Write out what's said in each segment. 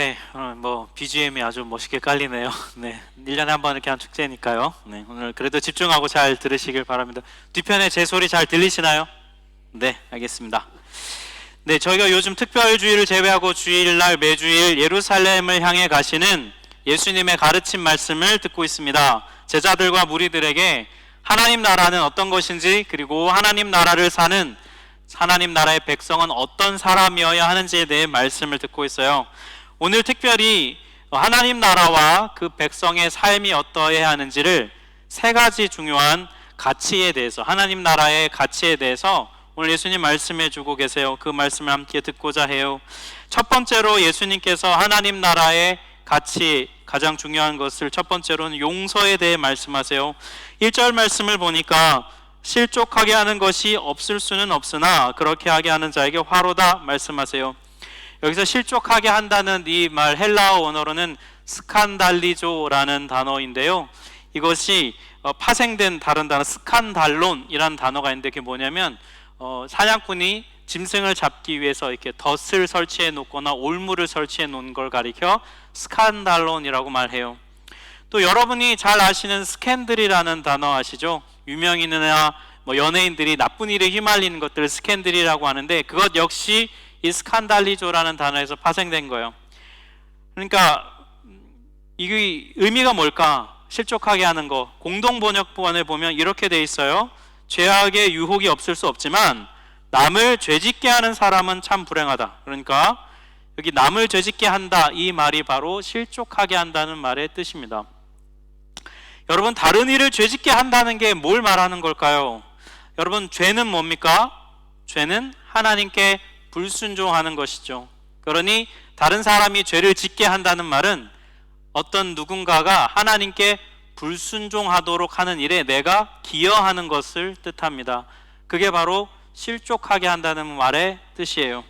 네, 뭐 BGM이 아주 멋있게 깔리네요. 네, 1년에 한 번 이렇게 한 축제니까요. 네, 오늘 그래도 집중하고 잘 들으시길 바랍니다. 뒤편에 제 소리 잘 들리시나요? 네, 알겠습니다. 네, 저희가 요즘 특별주일을 제외하고 주일날 매주일 예루살렘을 향해 가시는 예수님의 가르침 말씀을 듣고 있습니다. 제자들과 무리들에게 하나님 나라는 어떤 것인지, 그리고 하나님 나라를 사는 하나님 나라의 백성은 어떤 사람이어야 하는지에 대해 말씀을 듣고 있어요. 오늘 특별히 하나님 나라와 그 백성의 삶이 어떠해야 하는지를 세 가지 중요한 가치에 대해서, 하나님 나라의 가치에 대해서 오늘 예수님 말씀해 주고 계세요. 그 말씀을 함께 듣고자 해요. 첫 번째로 예수님께서 하나님 나라의 가치, 가장 중요한 것을 첫 번째로는 용서에 대해 말씀하세요. 1절 말씀을 보니까 실족하게 하는 것이 없을 수는 없으나 그렇게 하게 하는 자에게 화로다 말씀하세요. 여기서 실족하게 한다는 이 말 헬라어 원어로는 스칸달리조라는 단어인데요. 이것이 파생된 다른 단어 스칸달론이라는 단어가 있는데 그게 뭐냐면 사냥꾼이 짐승을 잡기 위해서 이렇게 덫을 설치해 놓거나 올무를 설치해 놓은 걸 가리켜 스칸달론이라고 말해요. 또 여러분이 잘 아시는 스캔들이라는 단어 아시죠? 유명인이나 연예인들이 나쁜 일에 휘말리는 것들을 스캔들이라고 하는데 그것 역시 이 스칸달리조라는 단어에서 파생된 거예요. 그러니까 이게 의미가 뭘까? 실족하게 하는 거. 공동번역본에 보면 이렇게 돼 있어요. 죄악의 유혹이 없을 수 없지만 남을 죄짓게 하는 사람은 참 불행하다. 그러니까 여기 남을 죄짓게 한다, 이 말이 바로 실족하게 한다는 말의 뜻입니다. 여러분, 다른 일을 죄짓게 한다는 게 뭘 말하는 걸까요? 여러분, 죄는 뭡니까? 죄는 하나님께 불순종하는 것이죠. 그러니 다른 사람이 죄를 짓게 한다는 말은 어떤 누군가가 하나님께 불순종하도록 하는 일에 내가 기여하는 것을 뜻합니다. 그게 바로 실족하게 한다는 말의 뜻이에요.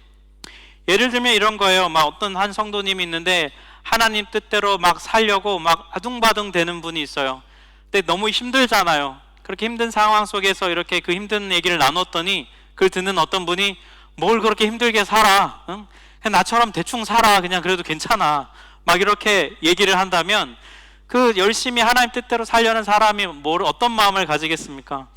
예를 들면 이런 거예요. 어떤 한 성도님이 있는데 하나님 뜻대로 살려고 아둥바둥 되는 분이 있어요. 근데 너무 힘들잖아요. 그렇게 힘든 상황 속에서 이렇게 그 힘든 얘기를 나눴더니 그걸 듣는 어떤 분이 뭘 그렇게 힘들게 살아? 응? 그냥 나처럼 대충 살아. 그냥 그래도 괜찮아. 이렇게 얘기를 한다면 그 열심히 하나님 뜻대로 살려는 사람이 어떤 마음을 가지겠습니까?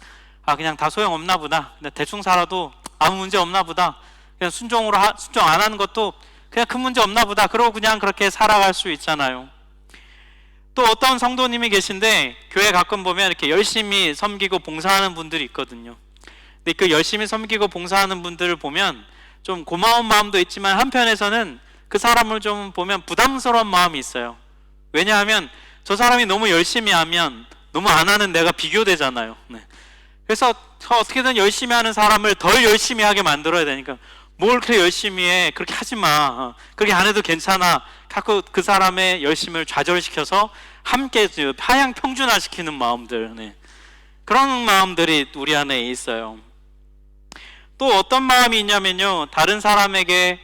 그냥 다 소용없나 보다. 그냥 대충 살아도 아무 문제 없나 보다. 그냥 순종 안 하는 것도 그냥 큰 문제 없나 보다. 그러고 그냥 그렇게 살아갈 수 있잖아요. 또 어떤 성도님이 계신데 교회 가끔 보면 이렇게 열심히 섬기고 봉사하는 분들이 있거든요. 근데 그 열심히 섬기고 봉사하는 분들을 보면 좀 고마운 마음도 있지만 한편에서는 그 사람을 좀 보면 부담스러운 마음이 있어요. 왜냐하면 저 사람이 너무 열심히 하면 너무 안 하는 내가 비교되잖아요. 네. 그래서 어떻게든 열심히 하는 사람을 덜 열심히 하게 만들어야 되니까 뭘 그렇게 열심히 해? 그렇게 하지 마. 그렇게 안 해도 괜찮아. 자꾸 그 사람의 열심을 좌절시켜서 함께 하향 평준화시키는 마음들. 네. 그런 마음들이 우리 안에 있어요. 또 어떤 마음이 있냐면요. 다른 사람에게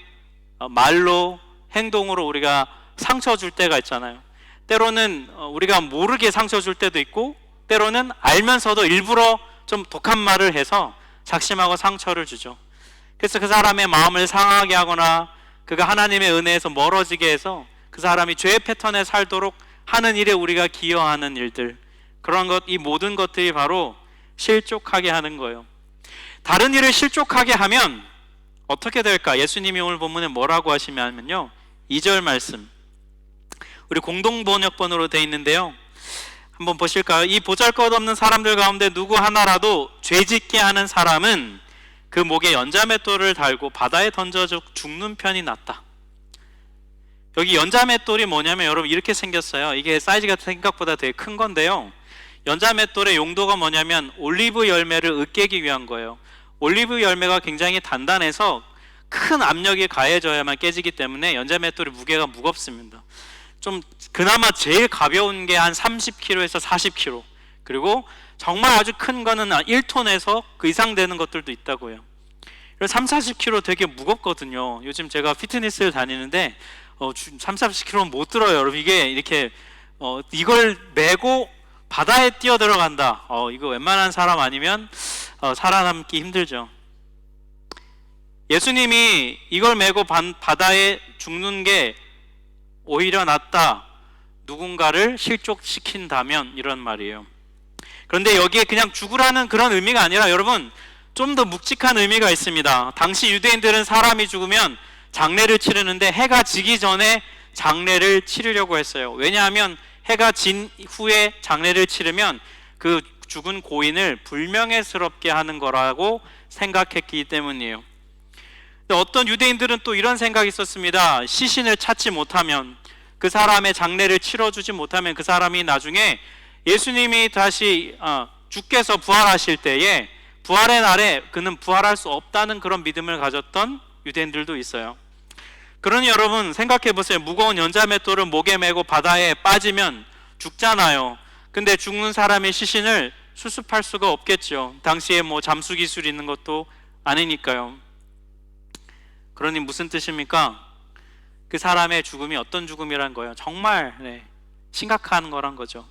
말로, 행동으로 우리가 상처 줄 때가 있잖아요. 때로는 우리가 모르게 상처 줄 때도 있고 때로는 알면서도 일부러 좀 독한 말을 해서 작심하고 상처를 주죠. 그래서 그 사람의 마음을 상하게 하거나 그가 하나님의 은혜에서 멀어지게 해서 그 사람이 죄의 패턴에 살도록 하는 일에 우리가 기여하는 일들, 그런 것, 이 모든 것들이 바로 실족하게 하는 거예요. 다른 일을 실족하게 하면 어떻게 될까? 예수님이 오늘 본문에 뭐라고 하시냐면요, 2절 말씀, 우리 공동번역본으로 되어 있는데요, 한번 보실까요? 이 보잘것없는 사람들 가운데 누구 하나라도 죄짓게 하는 사람은 그 목에 연자맷돌을 달고 바다에 던져 죽는 편이 낫다. 여기 연자맷돌이 뭐냐면 여러분 이렇게 생겼어요. 이게 사이즈가 생각보다 되게 큰 건데요, 연자맷돌의 용도가 뭐냐면 올리브 열매를 으깨기 위한 거예요. 올리브 열매가 굉장히 단단해서 큰 압력이 가해져야만 깨지기 때문에 연자맷돌의 무게가 무겁습니다. 좀 그나마 제일 가벼운 게 한 30kg에서 40kg, 그리고 정말 아주 큰 거는 1톤에서 그 이상 되는 것들도 있다고요. 3, 40kg 되게 무겁거든요. 요즘 제가 피트니스를 다니는데 3, 40kg는 못 들어요. 여러분, 이게 이렇게 이걸 메고 바다에 뛰어 들어간다. 이거 웬만한 사람 아니면 살아남기 힘들죠. 예수님이 이걸 메고 바다에 죽는 게 오히려 낫다. 누군가를 실족시킨다면 이런 말이에요. 그런데 여기에 그냥 죽으라는 그런 의미가 아니라 여러분 좀 더 묵직한 의미가 있습니다. 당시 유대인들은 사람이 죽으면 장례를 치르는데 해가 지기 전에 장례를 치르려고 했어요. 왜냐하면 해가 진 후에 장례를 치르면 그 죽은 고인을 불명예스럽게 하는 거라고 생각했기 때문이에요. 어떤 유대인들은 또 이런 생각이 있었습니다. 시신을 찾지 못하면, 그 사람의 장례를 치러주지 못하면 그 사람이 나중에 예수님이 다시 주께서 부활하실 때에 부활의 날에 그는 부활할 수 없다는 그런 믿음을 가졌던 유대인들도 있어요. 그러니 여러분 생각해 보세요. 무거운 연자맷돌을 목에 메고 바다에 빠지면 죽잖아요. 근데 죽는 사람의 시신을 수습할 수가 없겠죠. 당시에 뭐 잠수 기술이 있는 것도 아니니까요. 그러니 무슨 뜻입니까? 그 사람의 죽음이 어떤 죽음이란 거예요? 정말 심각한 거란 거죠.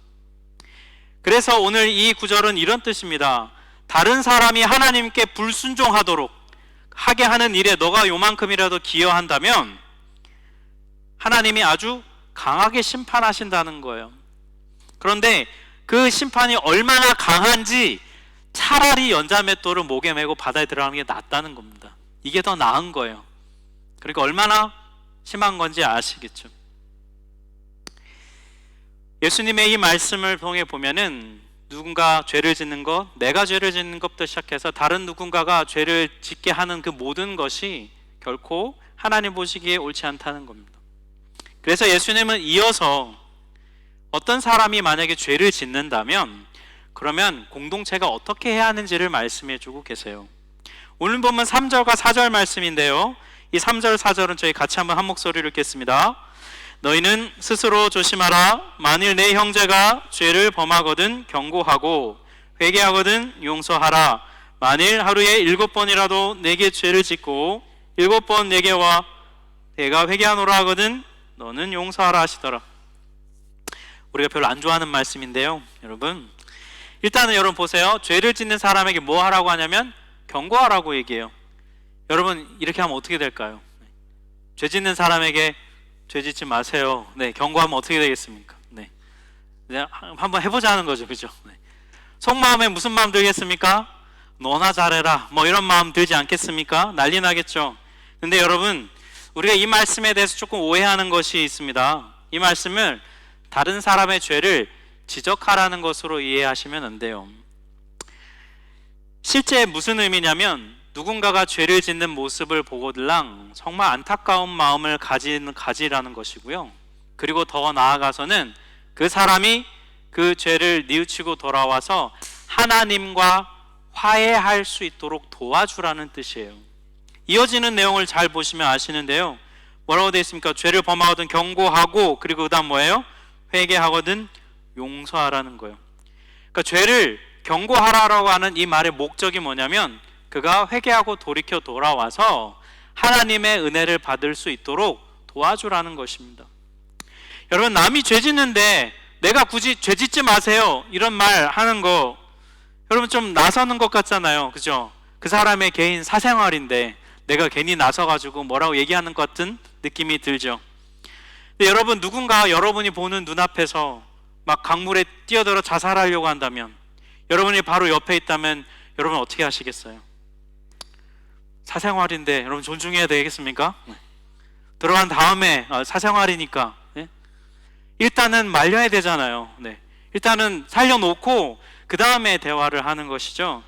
그래서 오늘 이 구절은 이런 뜻입니다. 다른 사람이 하나님께 불순종하도록 하게 하는 일에 너가 요만큼이라도 기여한다면 하나님이 아주 강하게 심판하신다는 거예요. 그런데 그 심판이 얼마나 강한지 차라리 연자맷돌을 목에 메고 바다에 들어가는 게 낫다는 겁니다. 이게 더 나은 거예요. 그러니까 얼마나 심한 건지 아시겠죠? 예수님의 이 말씀을 통해 보면은 누군가 죄를 짓는 것, 내가 죄를 짓는 것부터 시작해서 다른 누군가가 죄를 짓게 하는 그 모든 것이 결코 하나님 보시기에 옳지 않다는 겁니다. 그래서 예수님은 이어서 어떤 사람이 만약에 죄를 짓는다면 그러면 공동체가 어떻게 해야 하는지를 말씀해 주고 계세요. 오늘 보면 3절과 4절 말씀인데요, 이 3절 4절은 저희 같이 한번 한 목소리로 읽겠습니다. 너희는 스스로 조심하라. 만일 내 형제가 죄를 범하거든 경고하고 회개하거든 용서하라. 만일 하루에 7번이라도 내게 죄를 짓고 7번 내게 와 내가 회개하노라 하거든 너는 용서하라 하시더라. 우리가 별로 안 좋아하는 말씀인데요, 여러분 일단은 여러분 보세요. 죄를 짓는 사람에게 뭐 하라고 하냐면 경고하라고 얘기해요. 여러분 이렇게 하면 어떻게 될까요? 죄 짓는 사람에게 죄 짓지 마세요. 경고하면 어떻게 되겠습니까? 한번 해보자는 거죠, 그죠? 속마음에 무슨 마음 들겠습니까? 너나 잘해라, 뭐 이런 마음 들지 않겠습니까? 난리 나겠죠. 근데 여러분 우리가 이 말씀에 대해서 조금 오해하는 것이 있습니다. 이 말씀을 다른 사람의 죄를 지적하라는 것으로 이해하시면 안 돼요. 실제 무슨 의미냐면 누군가가 죄를 짓는 모습을 보고들랑 정말 안타까운 마음을 가지라는 것이고요. 그리고 더 나아가서는 그 사람이 그 죄를 뉘우치고 돌아와서 하나님과 화해할 수 있도록 도와주라는 뜻이에요. 이어지는 내용을 잘 보시면 아시는데요, 뭐라고 되어 있습니까? 죄를 범하거든 경고하고 그리고 그 다음 뭐예요? 회개하거든 용서하라는 거예요. 그러니까 죄를 경고하라고 하는 이 말의 목적이 뭐냐면 그가 회개하고 돌이켜 돌아와서 하나님의 은혜를 받을 수 있도록 도와주라는 것입니다. 여러분 남이 죄 짓는데 내가 굳이 죄 짓지 마세요 이런 말 하는 거 여러분 좀 나서는 것 같잖아요, 그죠? 그 사람의 개인 사생활인데 내가 괜히 나서가지고 뭐라고 얘기하는 것 같은 느낌이 들죠. 근데 여러분 누군가 여러분이 보는 눈앞에서 막 강물에 뛰어들어 자살하려고 한다면, 여러분이 바로 옆에 있다면 여러분 어떻게 하시겠어요? 사생활인데 여러분 존중해야 되겠습니까? 들어간 다음에 사생활이니까 일단은 말려야 되잖아요. 일단은 살려놓고 그 다음에 대화를 하는 것이죠.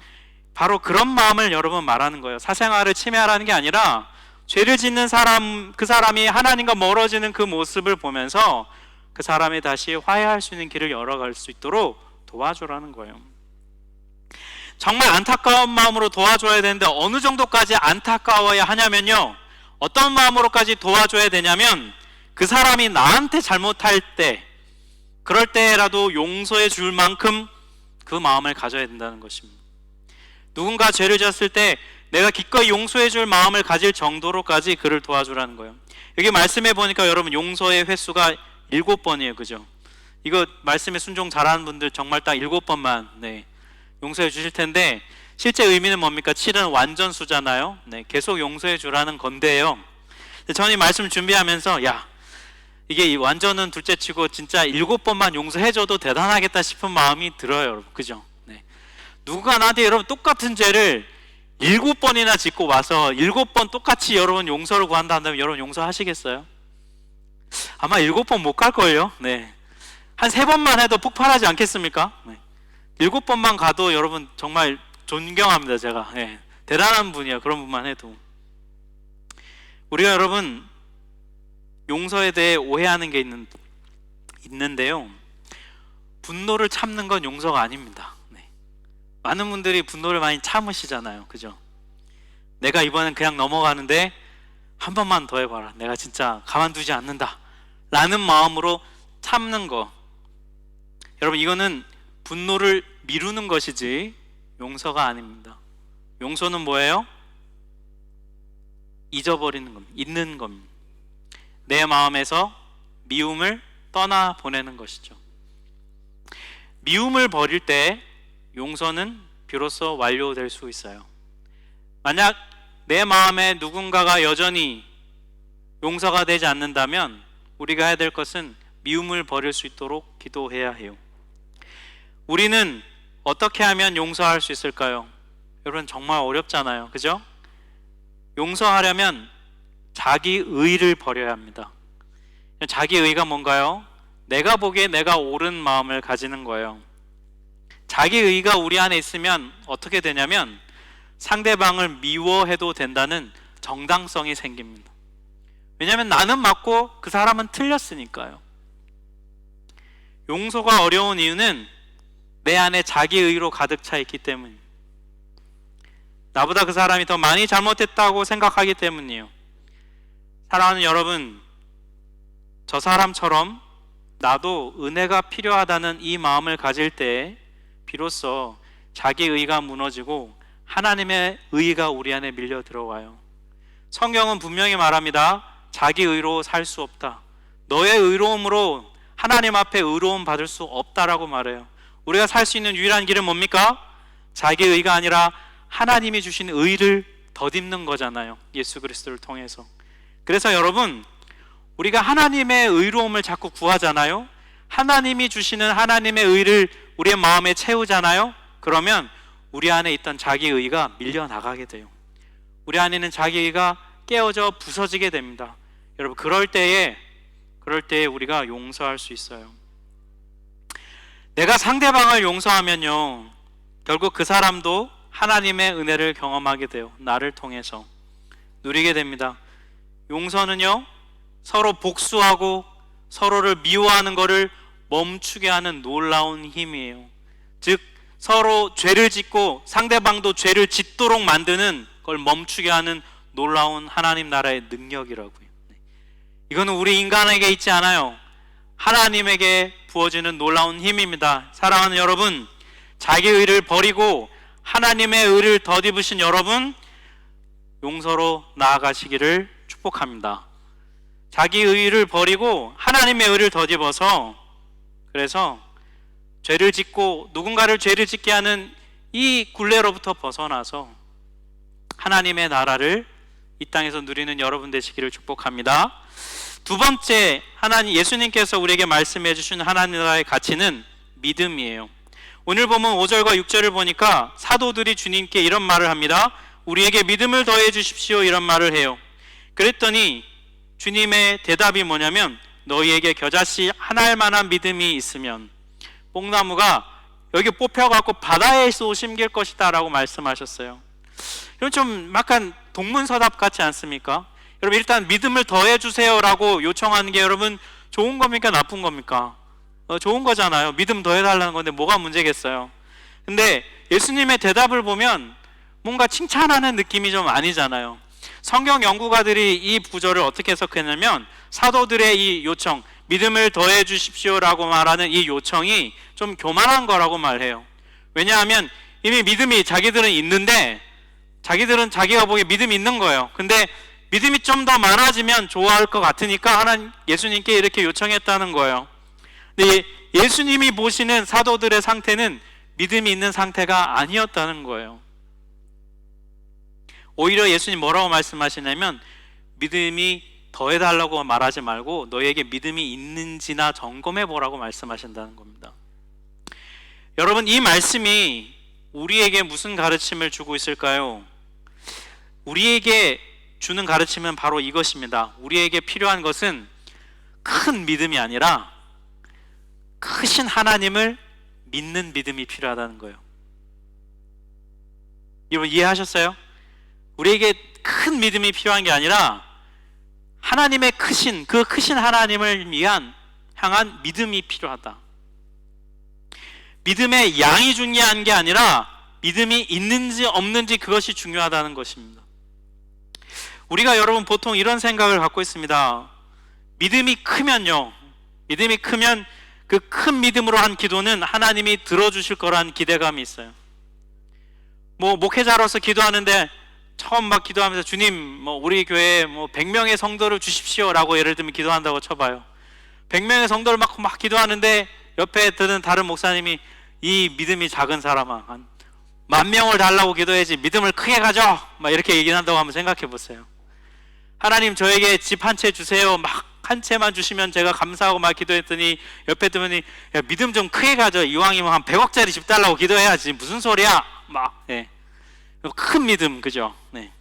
바로 그런 마음을 여러분 말하는 거예요. 사생활을 침해하라는 게 아니라 죄를 짓는 사람, 그 사람이 하나님과 멀어지는 그 모습을 보면서 그 사람이 다시 화해할 수 있는 길을 열어갈 수 있도록 도와주라는 거예요. 정말 안타까운 마음으로 도와줘야 되는데 어느 정도까지 안타까워야 하냐면요, 어떤 마음으로까지 도와줘야 되냐면 그 사람이 나한테 잘못할 때, 그럴 때라도 용서해 줄 만큼 그 마음을 가져야 된다는 것입니다. 누군가 죄를 지었을 때 내가 기꺼이 용서해 줄 마음을 가질 정도로까지 그를 도와주라는 거예요. 여기 말씀해 보니까 여러분 용서의 횟수가 7번이에요, 그죠? 이거 말씀에 순종 잘하는 분들 정말 딱 7번만 용서해 주실 텐데, 실제 의미는 뭡니까? 7은 완전수잖아요. 계속 용서해 주라는 건데요. 저는 이 말씀 준비하면서 이게 완전은 둘째치고 진짜 7번만 용서해줘도 대단하겠다 싶은 마음이 들어요, 여러분. 그죠? 네. 누가 나한테 여러분 똑같은 죄를 7번이나 짓고 와서 7번 똑같이 여러분 용서를 구한다 한다면 여러분 용서하시겠어요? 아마 7번 못 갈걸요? 네. 한 3번만 해도 폭발하지 않겠습니까? 네. 7번만 가도 여러분 정말 존경합니다, 제가. 네. 대단한 분이에요, 그런 분만 해도. 우리가 여러분 용서에 대해 오해하는 게 있는데요, 분노를 참는 건 용서가 아닙니다. 네. 많은 분들이 분노를 많이 참으시잖아요, 그죠? 내가 이번엔 그냥 넘어가는데 한 번만 더 해봐라, 내가 진짜 가만두지 않는다 라는 마음으로 참는 거, 여러분 이거는 분노를 미루는 것이지 용서가 아닙니다. 용서는 뭐예요? 잊어버리는 겁니다. 잊는 겁니다. 내 마음에서 미움을 떠나보내는 것이죠. 미움을 버릴 때 용서는 비로소 완료될 수 있어요. 만약 내 마음에 누군가가 여전히 용서가 되지 않는다면 우리가 해야 될 것은 미움을 버릴 수 있도록 기도해야 해요. 우리는 어떻게 하면 용서할 수 있을까요? 여러분 정말 어렵잖아요, 그죠? 용서하려면 자기 의를 버려야 합니다. 자기 의가 뭔가요? 내가 보기에 내가 옳은 마음을 가지는 거예요. 자기 의가 우리 안에 있으면 어떻게 되냐면 상대방을 미워해도 된다는 정당성이 생깁니다. 왜냐하면 나는 맞고 그 사람은 틀렸으니까요. 용서가 어려운 이유는 내 안에 자기 의로 가득 차 있기 때문입니다. 나보다 그 사람이 더 많이 잘못했다고 생각하기 때문이에요. 사랑하는 여러분, 저 사람처럼 나도 은혜가 필요하다는 이 마음을 가질 때 비로소 자기 의가 무너지고 하나님의 의가 우리 안에 밀려 들어와요. 성경은 분명히 말합니다. 자기 의로 살 수 없다. 너의 의로움으로 하나님 앞에 의로움 받을 수 없다라고 말해요. 우리가 살 수 있는 유일한 길은 뭡니까? 자기 의가 아니라 하나님이 주신 의를 덧입는 거잖아요, 예수 그리스도를 통해서. 그래서 여러분, 우리가 하나님의 의로움을 자꾸 구하잖아요. 하나님이 주시는 하나님의 의를 우리의 마음에 채우잖아요. 그러면 우리 안에 있던 자기 의가 밀려나가게 돼요. 우리 안에 있는 자기 의가 깨어져 부서지게 됩니다. 여러분, 그럴 때에 우리가 용서할 수 있어요. 내가 상대방을 용서하면요, 결국 그 사람도 하나님의 은혜를 경험하게 돼요. 나를 통해서 누리게 됩니다. 용서는요, 서로 복수하고 서로를 미워하는 것을 멈추게 하는 놀라운 힘이에요. 즉 서로 죄를 짓고 상대방도 죄를 짓도록 만드는 걸 멈추게 하는 놀라운 하나님 나라의 능력이라고요. 이거는 우리 인간에게 있지 않아요. 하나님에게 부어지는 놀라운 힘입니다. 사랑하는 여러분, 자기 의를 버리고 하나님의 의를 덧입으신 여러분, 용서로 나아가시기를 축복합니다. 자기 의를 버리고 하나님의 의를 덧입어서, 그래서 죄를 짓고 누군가를 죄를 짓게 하는 이 굴레로부터 벗어나서 하나님의 나라를 이 땅에서 누리는 여러분 되시기를 축복합니다. 두 번째, 예수님께서 우리에게 말씀해 주신 하나님 나라의 가치는 믿음이에요. 오늘 보면 5절과 6절을 보니까 사도들이 주님께 이런 말을 합니다. 우리에게 믿음을 더해 주십시오, 이런 말을 해요. 그랬더니 주님의 대답이 뭐냐면, 너희에게 겨자씨 하나일 만한 믿음이 있으면 뽕나무가 여기 뽑혀갖고 바다에서 심길 것이다 라고 말씀하셨어요. 이건 좀 약간 동문서답 같지 않습니까? 여러분, 일단 믿음을 더해 주세요 라고 요청하는 게 여러분 좋은 겁니까, 나쁜 겁니까? 좋은 거잖아요. 믿음 더해달라는 건데 뭐가 문제겠어요? 근데 예수님의 대답을 보면 뭔가 칭찬하는 느낌이 좀 아니잖아요. 성경 연구가들이 이 구절을 어떻게 해석했냐면, 사도들의 이 요청, 믿음을 더해 주십시오 라고 말하는 이 요청이 좀 교만한 거라고 말해요. 왜냐하면 이미 믿음이 자기들은 있는데, 자기들은 자기가 보기에 믿음이 있는 거예요. 근데 믿음이 좀 더 많아지면 좋아할 것 같으니까 예수님께 이렇게 요청했다는 거예요. 근데 예수님이 보시는 사도들의 상태는 믿음이 있는 상태가 아니었다는 거예요. 오히려 예수님 뭐라고 말씀하시냐면, 믿음이 더해달라고 말하지 말고 너에게 믿음이 있는지나 점검해 보라고 말씀하신다는 겁니다. 여러분, 이 말씀이 우리에게 무슨 가르침을 주고 있을까요? 우리에게 주는 가르침은 바로 이것입니다. 우리에게 필요한 것은 큰 믿음이 아니라 크신 하나님을 믿는 믿음이 필요하다는 거예요. 여러분, 이해하셨어요? 우리에게 큰 믿음이 필요한 게 아니라 하나님의 크신, 그 크신 하나님을 향한 믿음이 필요하다. 믿음의 양이 중요한 게 아니라 믿음이 있는지 없는지, 그것이 중요하다는 것입니다. 우리가 여러분 보통 이런 생각을 갖고 있습니다. 믿음이 크면요, 믿음이 크면 그 큰 믿음으로 한 기도는 하나님이 들어주실 거란 기대감이 있어요. 목회자로서 기도하는데 처음 막 기도하면서 주님, 우리 교회에 100명의 성도를 주십시오 라고 예를 들면 기도한다고 쳐봐요. 100명의 성도를 막 기도하는데 옆에 드는 다른 목사님이, 이 믿음이 작은 사람아, 한 10,000명을 달라고 기도해야지 믿음을 크게 가져, 막 이렇게 얘기한다고 한번 생각해 보세요. 하나님, 저에게 집 한 채 주세요, 막 한 채만 주시면 제가 감사하고 막 기도했더니 옆에 드더니, 야, 믿음 좀 크게 가져, 이왕이면 한 100억짜리 집 달라고 기도해야지, 무슨 소리야, 막. 큰 믿음, 그죠? 네.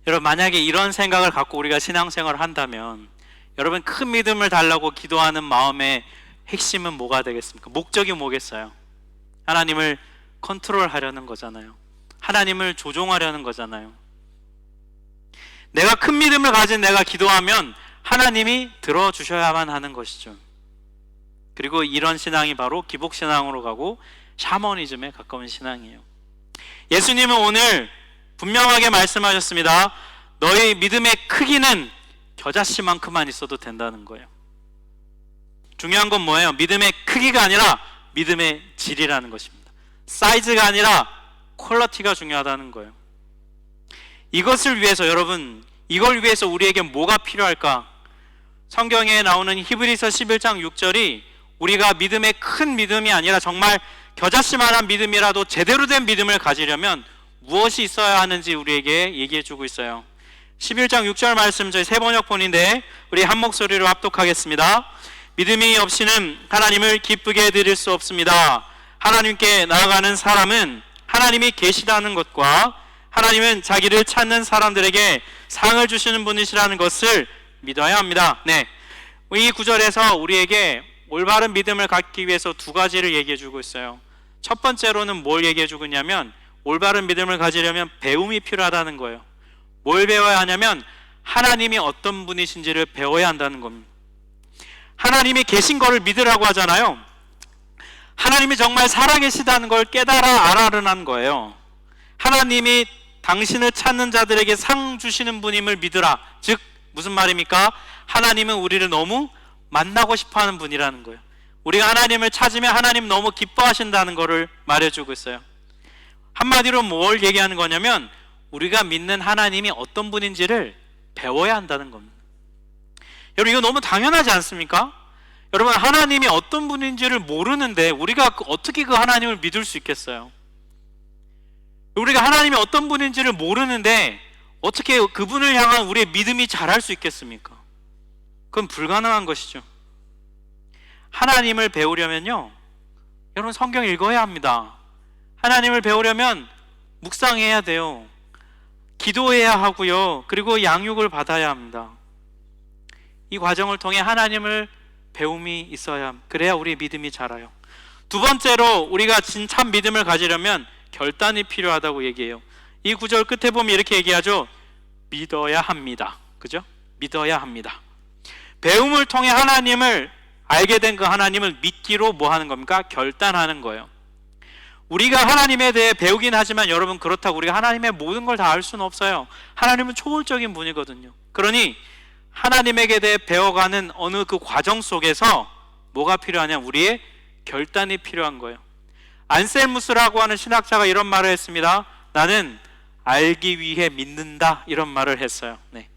여러분, 만약에 이런 생각을 갖고 우리가 신앙생활을 한다면, 여러분, 큰 믿음을 달라고 기도하는 마음의 핵심은 뭐가 되겠습니까? 목적이 뭐겠어요? 하나님을 컨트롤하려는 거잖아요. 하나님을 조종하려는 거잖아요. 내가 큰 믿음을 가진 내가 기도하면 하나님이 들어주셔야만 하는 것이죠. 그리고 이런 신앙이 바로 기복신앙으로 가고 샤머니즘에 가까운 신앙이에요. 예수님은 오늘 분명하게 말씀하셨습니다. 너희 믿음의 크기는 겨자씨만큼만 있어도 된다는 거예요. 중요한 건 뭐예요? 믿음의 크기가 아니라 믿음의 질이라는 것입니다. 사이즈가 아니라 퀄리티가 중요하다는 거예요. 이것을 위해서, 여러분, 이걸 위해서 우리에게 뭐가 필요할까? 성경에 나오는 히브리서 11장 6절이 우리가 믿음의 큰 믿음이 아니라 정말 겨자씨만한 믿음이라도 제대로 된 믿음을 가지려면 무엇이 있어야 하는지 우리에게 얘기해 주고 있어요. 11장 6절 말씀, 저희 새 번역본인데 우리 한 목소리로 합독하겠습니다. 믿음이 없이는 하나님을 기쁘게 드릴 수 없습니다. 하나님께 나아가는 사람은 하나님이 계시다는 것과 하나님은 자기를 찾는 사람들에게 상을 주시는 분이시라는 것을 믿어야 합니다. 네, 이 구절에서 우리에게 올바른 믿음을 갖기 위해서 두 가지를 얘기해 주고 있어요. 첫 번째로는 뭘 얘기해 주고 있냐면, 올바른 믿음을 가지려면 배움이 필요하다는 거예요. 뭘 배워야 하냐면 하나님이 어떤 분이신지를 배워야 한다는 겁니다. 하나님이 계신 거를 믿으라고 하잖아요. 하나님이 정말 살아계시다는 걸 깨달아 알아라는 거예요. 하나님이 당신을 찾는 자들에게 상 주시는 분임을 믿으라. 즉 무슨 말입니까? 하나님은 우리를 너무 만나고 싶어하는 분이라는 거예요. 우리가 하나님을 찾으면 하나님 너무 기뻐하신다는 것을 말해주고 있어요. 한마디로 뭘 얘기하는 거냐면 우리가 믿는 하나님이 어떤 분인지를 배워야 한다는 겁니다. 여러분, 이거 너무 당연하지 않습니까? 여러분, 하나님이 어떤 분인지를 모르는데 우리가 어떻게 그 하나님을 믿을 수 있겠어요? 우리가 하나님이 어떤 분인지를 모르는데 어떻게 그분을 향한 우리의 믿음이 자랄 수 있겠습니까? 그건 불가능한 것이죠. 하나님을 배우려면요, 여러분, 성경 읽어야 합니다. 하나님을 배우려면 묵상해야 돼요. 기도해야 하고요. 그리고 양육을 받아야 합니다. 이 과정을 통해 하나님을 배움이 있어야, 그래야 우리의 믿음이 자라요. 두 번째로 우리가 참 믿음을 가지려면 결단이 필요하다고 얘기해요. 이 구절 끝에 보면 이렇게 얘기하죠. 믿어야 합니다. 그죠? 믿어야 합니다. 배움을 통해 하나님을 알게 된 그 하나님을 믿기로 뭐 하는 겁니까? 결단하는 거예요. 우리가 하나님에 대해 배우긴 하지만 여러분, 그렇다고 우리가 하나님의 모든 걸 다 알 수는 없어요. 하나님은 초월적인 분이거든요. 그러니 하나님에게 대해 배워가는 어느 그 과정 속에서 뭐가 필요하냐? 우리의 결단이 필요한 거예요. 안셀무스라고 하는 신학자가 이런 말을 했습니다. 나는 알기 위해 믿는다, 이런 말을 했어요. 네.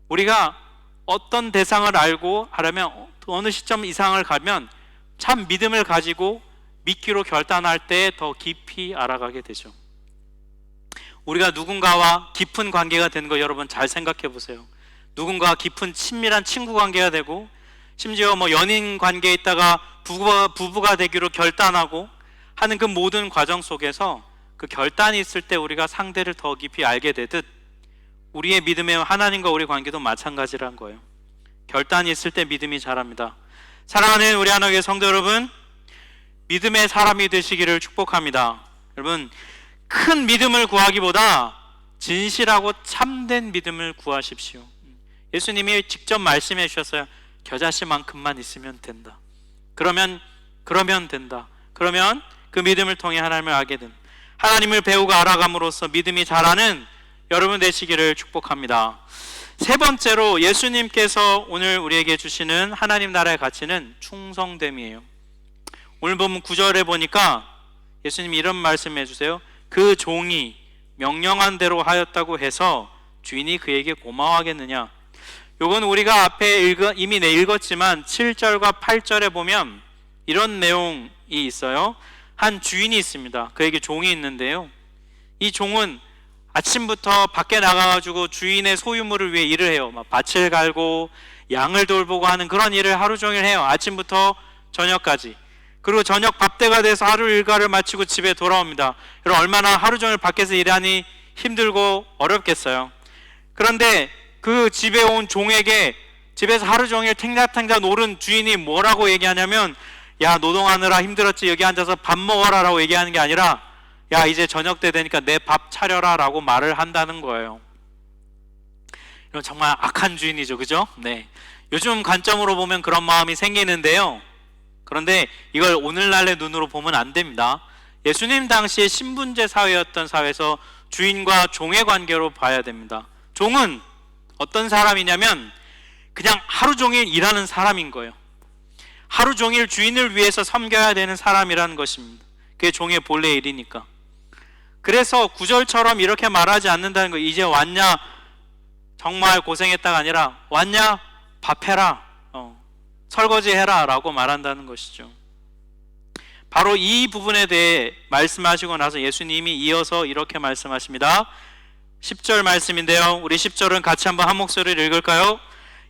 우리가 어떤 대상을 알고 하려면 어느 시점 이상을 가면 참 믿음을 가지고 믿기로 결단할 때 더 깊이 알아가게 되죠. 우리가 누군가와 깊은 관계가 되는 거 여러분 잘 생각해 보세요. 누군가 깊은 친밀한 친구 관계가 되고, 심지어 뭐 연인 관계에 있다가 부부가 되기로 결단하고 하는 그 모든 과정 속에서 그 결단이 있을 때 우리가 상대를 더 깊이 알게 되듯 우리의 믿음의 하나님과 우리 관계도 마찬가지라는 거예요. 결단이 있을 때 믿음이 자랍니다. 사랑하는 우리 하나님의 성도 여러분, 믿음의 사람이 되시기를 축복합니다. 여러분, 큰 믿음을 구하기보다 진실하고 참된 믿음을 구하십시오. 예수님이 직접 말씀해 주셨어요. 겨자씨만큼만 있으면 된다. 그러면 된다. 그러면 그 믿음을 통해 하나님을 알게 됩니다. 하나님을 배우고 알아감으로써 믿음이 자라는 여러분 되시기를 축복합니다. 세 번째로 예수님께서 오늘 우리에게 주시는 하나님 나라의 가치는 충성됨이에요. 오늘 보면 9절에 보니까 예수님이 이런 말씀해 주세요. 그 종이 명령한 대로 하였다고 해서 주인이 그에게 고마워하겠느냐. 요건 우리가 앞에 이미 읽었지만 7절과 8절에 보면 이런 내용이 있어요. 한 주인이 있습니다. 그에게 종이 있는데요, 이 종은 아침부터 밖에 나가가지고 주인의 소유물을 위해 일을 해요. 막 밭을 갈고 양을 돌보고 하는 그런 일을 하루 종일 해요. 아침부터 저녁까지. 그리고 저녁 밥때가 돼서 하루 일과를 마치고 집에 돌아옵니다. 여러분, 얼마나 하루 종일 밖에서 일하니 힘들고 어렵겠어요. 그런데 그 집에 온 종에게 집에서 하루 종일 탱자탱자 노른 주인이 뭐라고 얘기하냐면, 야, 노동하느라 힘들었지, 여기 앉아서 밥 먹어라 라고 얘기하는 게 아니라, 야, 이제 저녁 때 되니까 내 밥 차려라 라고 말을 한다는 거예요. 이건 정말 악한 주인이죠, 그죠? 네. 요즘 관점으로 보면 그런 마음이 생기는데요, 그런데 이걸 오늘날의 눈으로 보면 안 됩니다. 예수님 당시에 신분제 사회였던 사회에서 주인과 종의 관계로 봐야 됩니다. 종은 어떤 사람이냐면 그냥 하루 종일 일하는 사람인 거예요. 하루 종일 주인을 위해서 섬겨야 되는 사람이라는 것입니다. 그게 종의 본래 일이니까. 그래서 구절처럼 이렇게 말하지 않는다는 거예요. 이제 왔냐, 정말 고생했다가 아니라 왔냐, 밥해라, 설거지해라 라고 말한다는 것이죠. 바로 이 부분에 대해 말씀하시고 나서 예수님이 이어서 이렇게 말씀하십니다. 10절 말씀인데요, 우리 10절은 같이 한번 한 목소리를 읽을까요?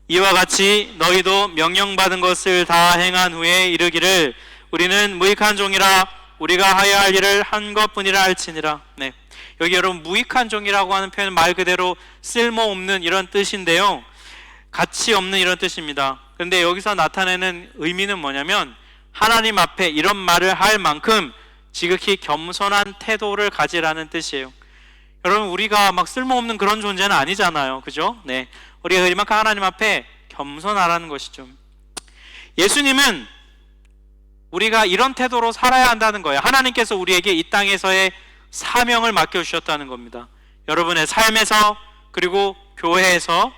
이와 같이 너희도 명령받은 것을 다 행한 후에 이르기를 우리는 무익한 종이라 우리가 하여야 할 일을 한 것뿐이라 할지니라. 네, 여기 여러분 무익한 종이라고 하는 표현은 말 그대로 쓸모없는 이런 뜻인데요, 가치 없는 이런 뜻입니다. 그런데 여기서 나타내는 의미는 뭐냐면 하나님 앞에 이런 말을 할 만큼 지극히 겸손한 태도를 가지라는 뜻이에요. 여러분, 우리가 막 쓸모없는 그런 존재는 아니잖아요, 그죠? 네, 우리가 이만큼 하나님 앞에 겸손하라는 것이죠. 예수님은 우리가 이런 태도로 살아야 한다는 거예요. 하나님께서 우리에게 이 땅에서의 사명을 맡겨주셨다는 겁니다. 여러분의 삶에서 그리고 교회에서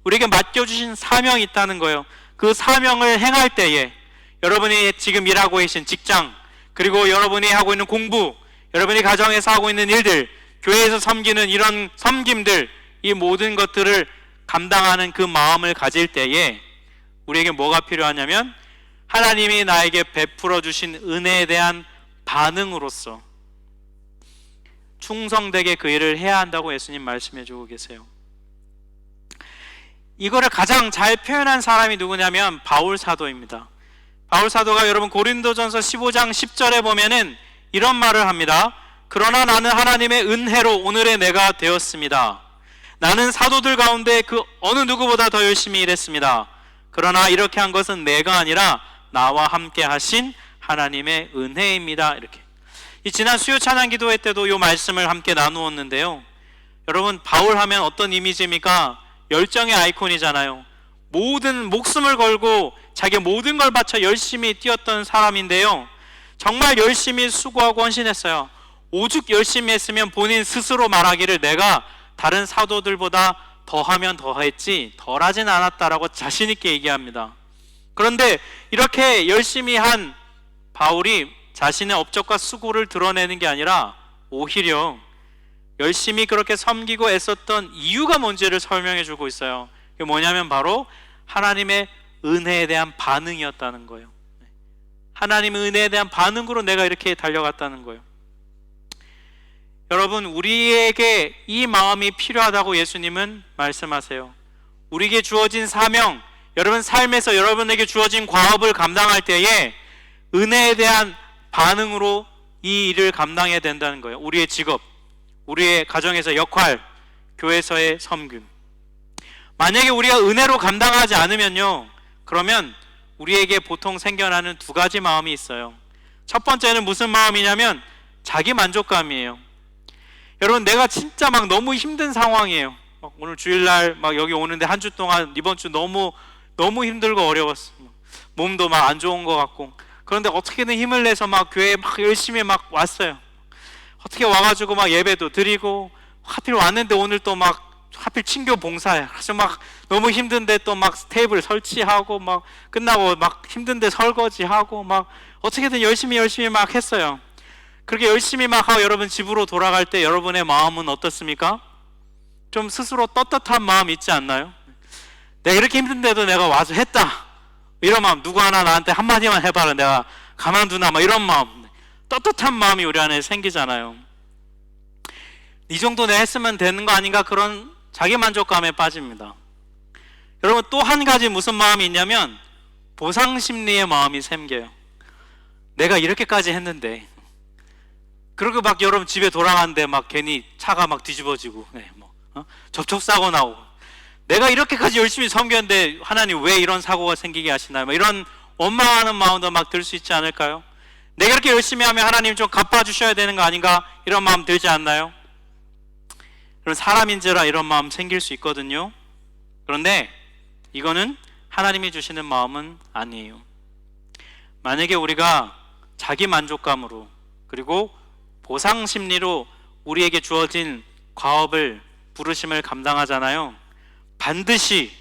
우리에게 맡겨주신 사명이 있다는 거예요. 그 사명을 행할 때에 여러분이 지금 일하고 계신 직장, 그리고 여러분이 하고 있는 공부, 여러분이 가정에서 하고 있는 일들, 교회에서 섬기는 이런 섬김들, 이 모든 것들을 감당하는 그 마음을 가질 때에 우리에게 뭐가 필요하냐면 하나님이 나에게 베풀어 주신 은혜에 대한 반응으로서 충성되게 그 일을 해야 한다고 예수님 말씀해 주고 계세요. 이거를 가장 잘 표현한 사람이 누구냐면 바울 사도입니다. 바울 사도가 여러분 고린도전서 15장 10절에 보면은 이런 말을 합니다. 그러나 나는 하나님의 은혜로 오늘의 내가 되었습니다. 나는 사도들 가운데 그 어느 누구보다 더 열심히 일했습니다. 그러나 이렇게 한 것은 내가 아니라 나와 함께 하신 하나님의 은혜입니다. 이렇게. 이 지난 수요 찬양 기도회 때도 이 말씀을 함께 나누었는데요, 여러분 바울 하면 어떤 이미지입니까? 열정의 아이콘이잖아요. 모든 목숨을 걸고 자기 모든 걸 바쳐 열심히 뛰었던 사람인데요, 정말 열심히 수고하고 헌신했어요. 오죽 열심히 했으면 본인 스스로 말하기를 내가 다른 사도들보다 더하면 더했지 덜하진 않았다라고 자신 있게 얘기합니다. 그런데 이렇게 열심히 한 바울이 자신의 업적과 수고를 드러내는 게 아니라 오히려 열심히 그렇게 섬기고 애썼던 이유가 뭔지를 설명해 주고 있어요. 그게 뭐냐면 바로 하나님의 은혜에 대한 반응이었다는 거예요. 하나님의 은혜에 대한 반응으로 내가 이렇게 달려갔다는 거예요. 여러분, 우리에게 이 마음이 필요하다고 예수님은 말씀하세요. 우리에게 주어진 사명, 여러분 삶에서 여러분에게 주어진 과업을 감당할 때에 은혜에 대한 반응으로 이 일을 감당해야 된다는 거예요. 우리의 직업, 우리의 가정에서 역할, 교회에서의 섬김. 만약에 우리가 은혜로 감당하지 않으면요, 그러면 우리에게 보통 생겨나는 두 가지 마음이 있어요. 첫 번째는 무슨 마음이냐면 자기 만족감이에요. 여러분, 내가 진짜 막 너무 힘든 상황이에요. 오늘 주일날 막 여기 오는데 한 주 동안 이번 주 너무 힘들고 어려웠어. 몸도 막 안 좋은 것 같고. 그런데 어떻게든 힘을 내서 막 교회에 막 열심히 막 왔어요. 어떻게 와가지고 막 예배도 드리고, 하필 왔는데 오늘 또 막 하필 친교 봉사에 그래서 막 너무 힘든데 또 막 테이블 설치하고 막 끝나고 막 힘든데 설거지하고 막 어떻게든 열심히 막 했어요. 그렇게 열심히 막 하고 여러분 집으로 돌아갈 때 여러분의 마음은 어떻습니까? 좀 스스로 떳떳한 마음 있지 않나요? 내가 이렇게 힘든데도 내가 와서 했다, 이런 마음. 누구 하나 나한테 한마디만 해봐라 내가 가만두나, 막 이런 마음, 떳떳한 마음이 우리 안에 생기잖아요. 이 정도 내가 했으면 되는 거 아닌가, 그런 자기 만족감에 빠집니다. 여러분, 또 한 가지 무슨 마음이 있냐면 보상 심리의 마음이 생겨요. 내가 이렇게까지 했는데, 그리고 막 여러분 집에 돌아가는데 막 괜히 차가 막 뒤집어지고, 접촉사고 나오고, 내가 이렇게까지 열심히 섬겼는데 하나님 왜 이런 사고가 생기게 하시나요? 막 이런 원망하는 마음도 막 들 수 있지 않을까요? 내가 이렇게 열심히 하면 하나님 좀 갚아주셔야 되는 거 아닌가, 이런 마음 들지 않나요? 그런 사람인지라 이런 마음 생길 수 있거든요. 그런데 이거는 하나님이 주시는 마음은 아니에요. 만약에 우리가 자기 만족감으로 그리고 보상 심리로 우리에게 주어진 과업을, 부르심을 감당하잖아요. 반드시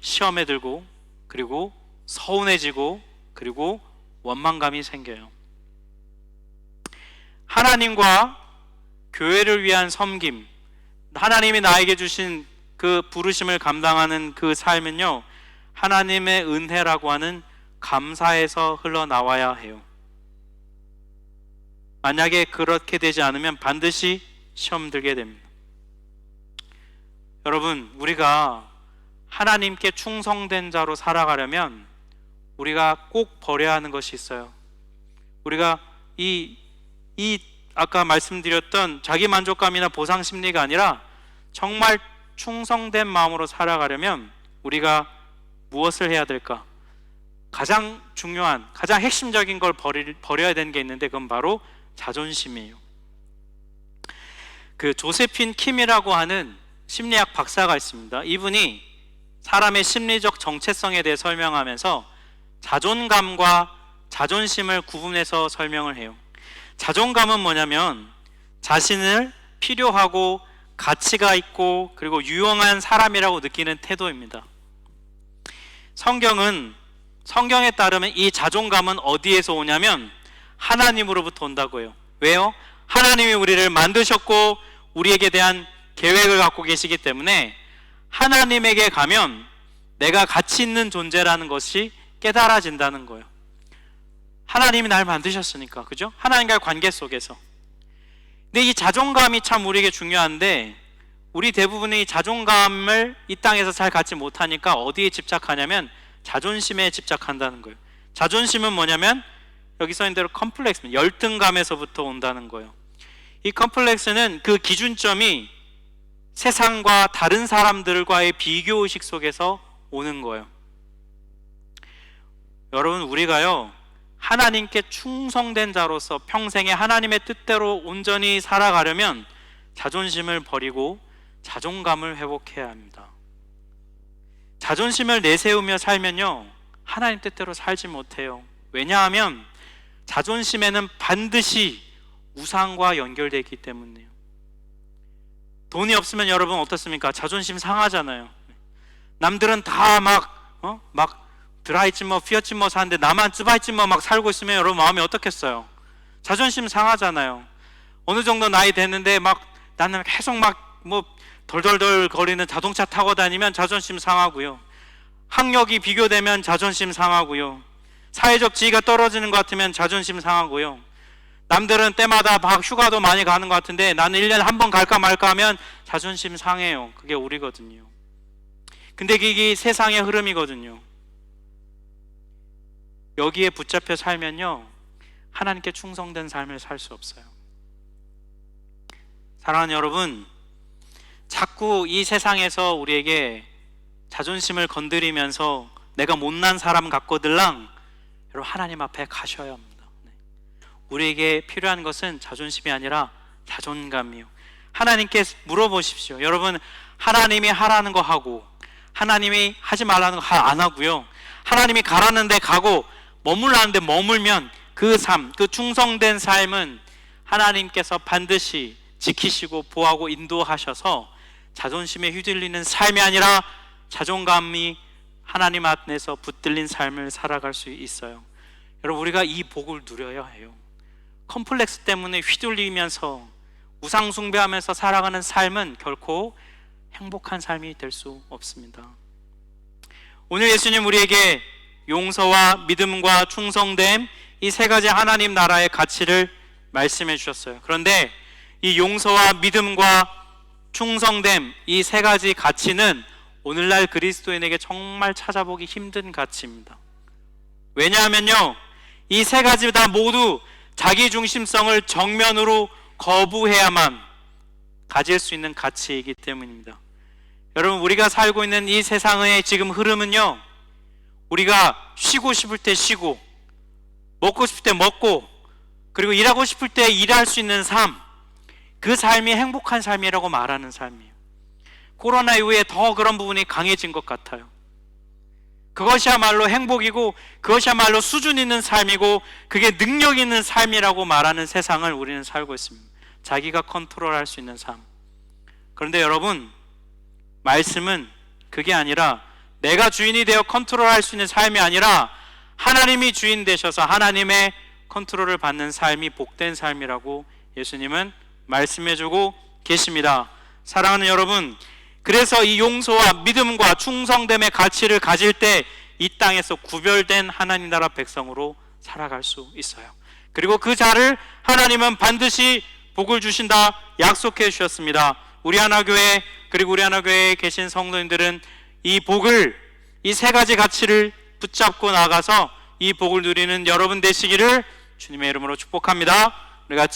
시험에 들고, 그리고 서운해지고, 그리고 원망감이 생겨요. 하나님과 교회를 위한 섬김, 하나님이 나에게 주신 그 부르심을 감당하는 그 삶은요, 하나님의 은혜라고 하는 감사에서 흘러나와야 해요. 만약에 그렇게 되지 않으면 반드시 시험 들게 됩니다. 여러분, 우리가 하나님께 충성된 자로 살아가려면 우리가 꼭 버려야 하는 것이 있어요. 우리가 이 아까 말씀드렸던 자기 만족감이나 보상 심리가 아니라 정말 충성된 마음으로 살아가려면 우리가 무엇을 해야 될까? 가장 중요한, 가장 핵심적인 걸 버려야 되는 게 있는데 그건 바로 자존심이에요. 그 조세핀 킴이라고 하는 심리학 박사가 있습니다. 이분이 사람의 심리적 정체성에 대해 설명하면서 자존감과 자존심을 구분해서 설명을 해요. 자존감은 뭐냐면 자신을 필요하고 가치가 있고 그리고 유용한 사람이라고 느끼는 태도입니다. 성경에 따르면 이 자존감은 어디에서 오냐면 하나님으로부터 온다고 해요. 왜요? 하나님이 우리를 만드셨고 우리에게 대한 계획을 갖고 계시기 때문에 하나님에게 가면 내가 가치 있는 존재라는 것이 깨달아진다는 거예요. 하나님이 날 만드셨으니까, 그죠? 하나님과의 관계 속에서. 근데 이 자존감이 참 우리에게 중요한데 우리 대부분의 이 자존감을 이 땅에서 잘 갖지 못하니까 어디에 집착하냐면 자존심에 집착한다는 거예요. 자존심은 뭐냐면 여기 써 있는 대로 컴플렉스, 열등감에서부터 온다는 거예요. 이 컴플렉스는 그 기준점이 세상과 다른 사람들과의 비교의식 속에서 오는 거예요. 여러분, 우리가요 하나님께 충성된 자로서 평생에 하나님의 뜻대로 온전히 살아가려면 자존심을 버리고 자존감을 회복해야 합니다. 자존심을 내세우며 살면요 하나님 뜻대로 살지 못해요. 왜냐하면 자존심에는 반드시 우상과 연결되어 있기 때문이에요. 돈이 없으면 여러분 어떻습니까? 자존심 상하잖아요. 남들은 다 막 드라이찜머 피어찜머 사는데 나만 쯔바이찜머 막 살고 있으면 여러분 마음이 어떻겠어요? 자존심 상하잖아요. 어느 정도 나이 됐는데 막 나는 계속 막 덜덜덜 거리는 자동차 타고 다니면 자존심 상하고요. 학력이 비교되면 자존심 상하고요. 사회적 지위가 떨어지는 것 같으면 자존심 상하고요. 남들은 때마다 막 휴가도 많이 가는 것 같은데 나는 1년에 한 번 갈까 말까 하면 자존심 상해요. 그게 우리거든요. 근데 이게 세상의 흐름이거든요. 여기에 붙잡혀 살면요, 하나님께 충성된 삶을 살 수 없어요. 사랑하는 여러분, 자꾸 이 세상에서 우리에게 자존심을 건드리면서 내가 못난 사람 같거들랑 여러분 하나님 앞에 가셔야 합니다. 우리에게 필요한 것은 자존심이 아니라 자존감이요. 하나님께 물어보십시오. 여러분, 하나님이 하라는 거 하고 하나님이 하지 말라는 거 안 하고요, 하나님이 가라는 데 가고 머물라는 데 머물면 그 삶, 그 충성된 삶은 하나님께서 반드시 지키시고 보호하고 인도하셔서 자존심에 휘둘리는 삶이 아니라 자존감이 하나님 안에서 붙들린 삶을 살아갈 수 있어요. 여러분, 우리가 이 복을 누려야 해요. 컴플렉스 때문에 휘둘리면서 우상 숭배하면서 살아가는 삶은 결코 행복한 삶이 될 수 없습니다. 오늘 예수님 우리에게 용서와 믿음과 충성됨, 이 세 가지 하나님 나라의 가치를 말씀해 주셨어요. 그런데 이 용서와 믿음과 충성됨, 이 세 가지 가치는 오늘날 그리스도인에게 정말 찾아보기 힘든 가치입니다. 왜냐하면요, 이 세 가지 다 모두 자기 중심성을 정면으로 거부해야만 가질 수 있는 가치이기 때문입니다. 여러분, 우리가 살고 있는 이 세상의 지금 흐름은요, 우리가 쉬고 싶을 때 쉬고 먹고 싶을 때 먹고 그리고 일하고 싶을 때 일할 수 있는 삶, 그 삶이 행복한 삶이라고 말하는 삶이에요. 코로나 이후에 더 그런 부분이 강해진 것 같아요. 그것이야말로 행복이고 그것이야말로 수준 있는 삶이고 그게 능력 있는 삶이라고 말하는 세상을 우리는 살고 있습니다. 자기가 컨트롤할 수 있는 삶. 그런데 여러분, 말씀은 그게 아니라 내가 주인이 되어 컨트롤할 수 있는 삶이 아니라 하나님이 주인 되셔서 하나님의 컨트롤을 받는 삶이 복된 삶이라고 예수님은 말씀해주고 계십니다. 사랑하는 여러분, 그래서 이 용서와 믿음과 충성됨의 가치를 가질 때 이 땅에서 구별된 하나님 나라 백성으로 살아갈 수 있어요. 그리고 그 자를 하나님은 반드시 복을 주신다 약속해 주셨습니다. 우리 하나교회, 그리고 우리 하나교회에 계신 성도님들은 이 복을, 이 세 가지 가치를 붙잡고 나가서 이 복을 누리는 여러분 되시기를 주님의 이름으로 축복합니다. 우리 같이